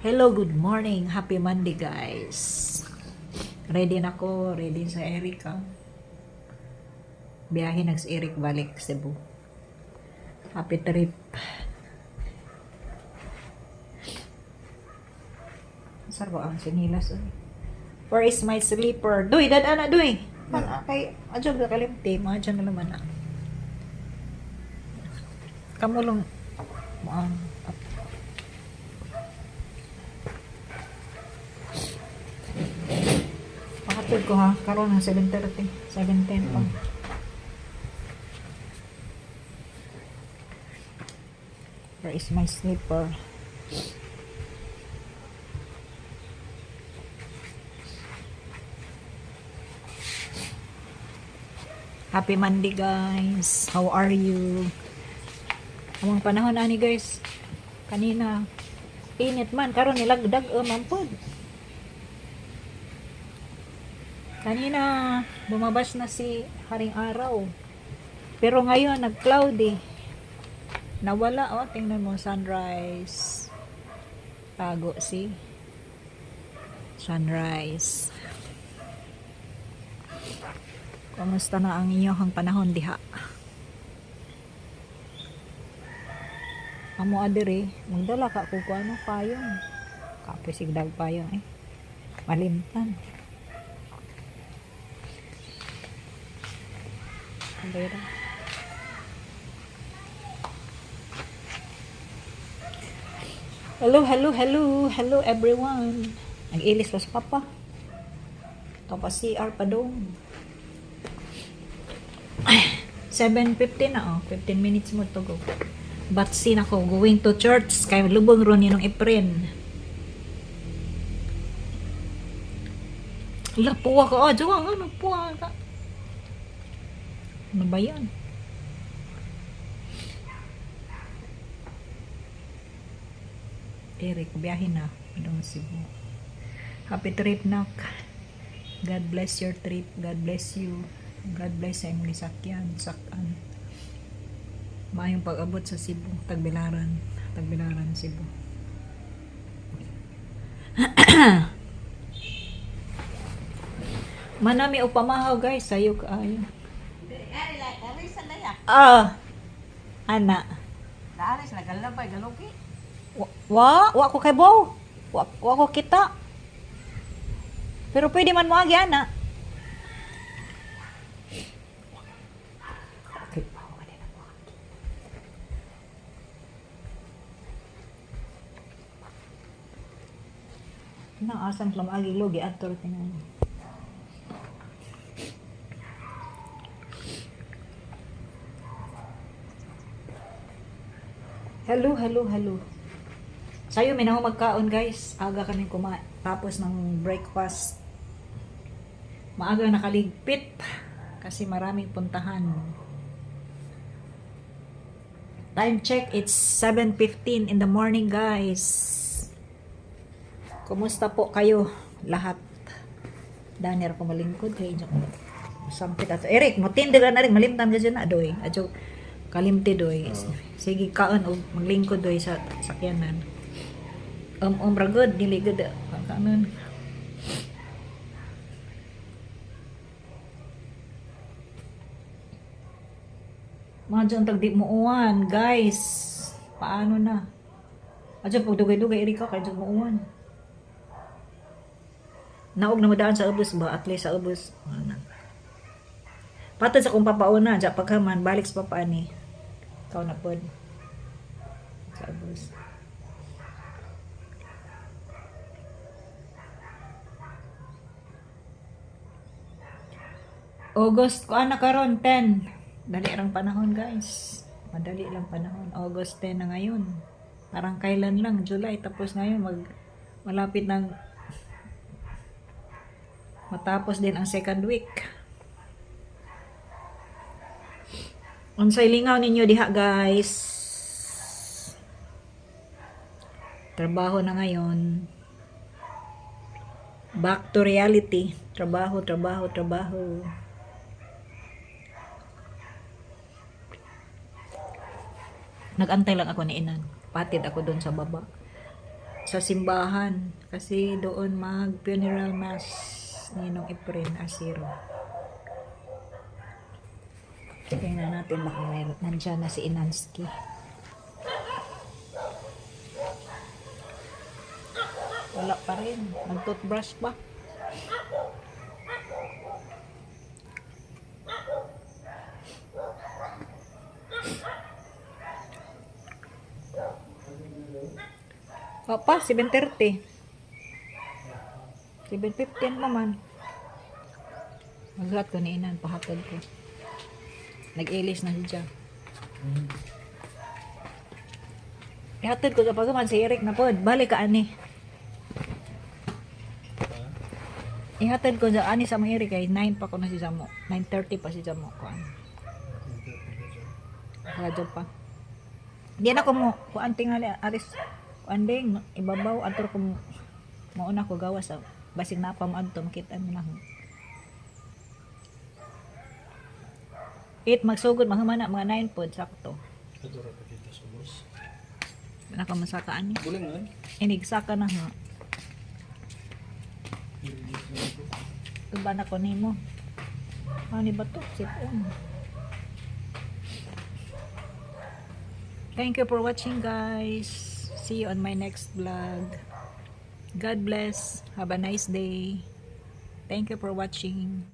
Hello, good morning. Happy Monday, guys. Ready na ko. Ready sa Erika. Biyahe na si Eric balik Cebu. Happy trip. Sarbo ang sinilas. Where is my sleeper? Doy, dadaan na, doy. Kay, adyo ka kalimti. Mga dyan na naman na. Kamulong. Pakatid ko ha. Karoon na 7:30. 7:10 pa. Where is my sleeper? Happy Monday, guys. How are you? Amang panahon ani, guys. Kanina init man karon nilagdag mampod. Kanina bumabas na si haring araw. Pero ngayon nag-cloudy. Nawala, oh, tingnan mo, sunrise. Tago si sunrise. Kumusta na ang inyong panahon diha? Amo adire, magdala ka ko ano payong. Kapoy sigdag payong eh. Malimtan. Andera. Hello everyone. Nag-ilis pa sa papa. Tapos CR pa doon. 7:15 na, oh. 15 minutes mo to go. But sin ako going to church kay lubong ron yun ng Efren. Lapuwa ka, oh, jowa nga, lapuwa ka. Ano ba yan? Eric, biyahin na. Ano Cebu. Happy trip, nak. God bless your trip. God bless you. God bless sa imong sakyan, sakan. Maayong pag-abot sa Cebu, Tagbilaran, Cebu. Manami upamahaw, guys, sayo kaayo. Ana. Naalis na galabay galugi. Wa ko kay Bow. Wa ko kita. Pero pwede man mo agi ana. Asam lamagi logi ator tingnan. Hello. Sayo may nang magkaon, guys. Aga kami kumain tapos ng breakfast. Maaga nakaligpit kasi maraming puntahan. Time check, it's 7:15 in the morning, guys. Kumusta po kayo lahat? Danir ko malingkod kay inyo. Sampit ato. Eric, mo tindigan na rin malimtan ka dyan na doy. Adyo kalimti doy. Sige kaon og maglingkod doy sa sakyanan. Ragod dili gud kanon. Mga dyan tag di mo uwan, guys. Paano na? Adyo pag dugay-dugay Erika kay dyan mo uwan. Naog na madaan sa ubos ba? At least sa ubos. Patod sa kung papauna, dyan pagkaman, balik sa papaan ni. Ikaw na pod. Sa ubos. August, kuan na karon 10. Dali lang panahon, guys. Madali lang panahon. August 10 na ngayon. Parang kailan lang, July. Tapos ngayon, malapit ng matapos din ang second week. Unsay lingaw ninyo diha, guys? Trabaho na ngayon. Back to reality. Trabaho. Nagantay lang ako ni Inan. Patid ako doon sa baba. sa simbahan kasi doon mag funeral mass ni nung April Asiro. Tingnan natin baka nandyan na si Inansky. Wala pa rin. Nag-toothbrush pa. Papa, 7:30. 7:15 naman. Maglat ko ni Inan, pahatod ko. Nag-ilis na siya. Ihatod ko kapag man si Eric na po. Balik ka ani. Ihatod ko sa ani sa mga Eric ay 9 pa ko na si Samo. 9:30 pa si Samo ko. Radyo pa. Di na ko mo kuan tingali aris andeng ibabaw ator ko mauna ko gawas sa basig na pamadto makita mo na. Magsugod mahumana mga 9 pod sakto. Adora pa kita sa boss. Nakamasaka ani. Bulan nga. Inigsaka na ha. Iba na ko nimo. Ano ba to? Sipon. Thank you for watching, guys. See you on my next vlog. God bless. Have a nice day. Thank you for watching.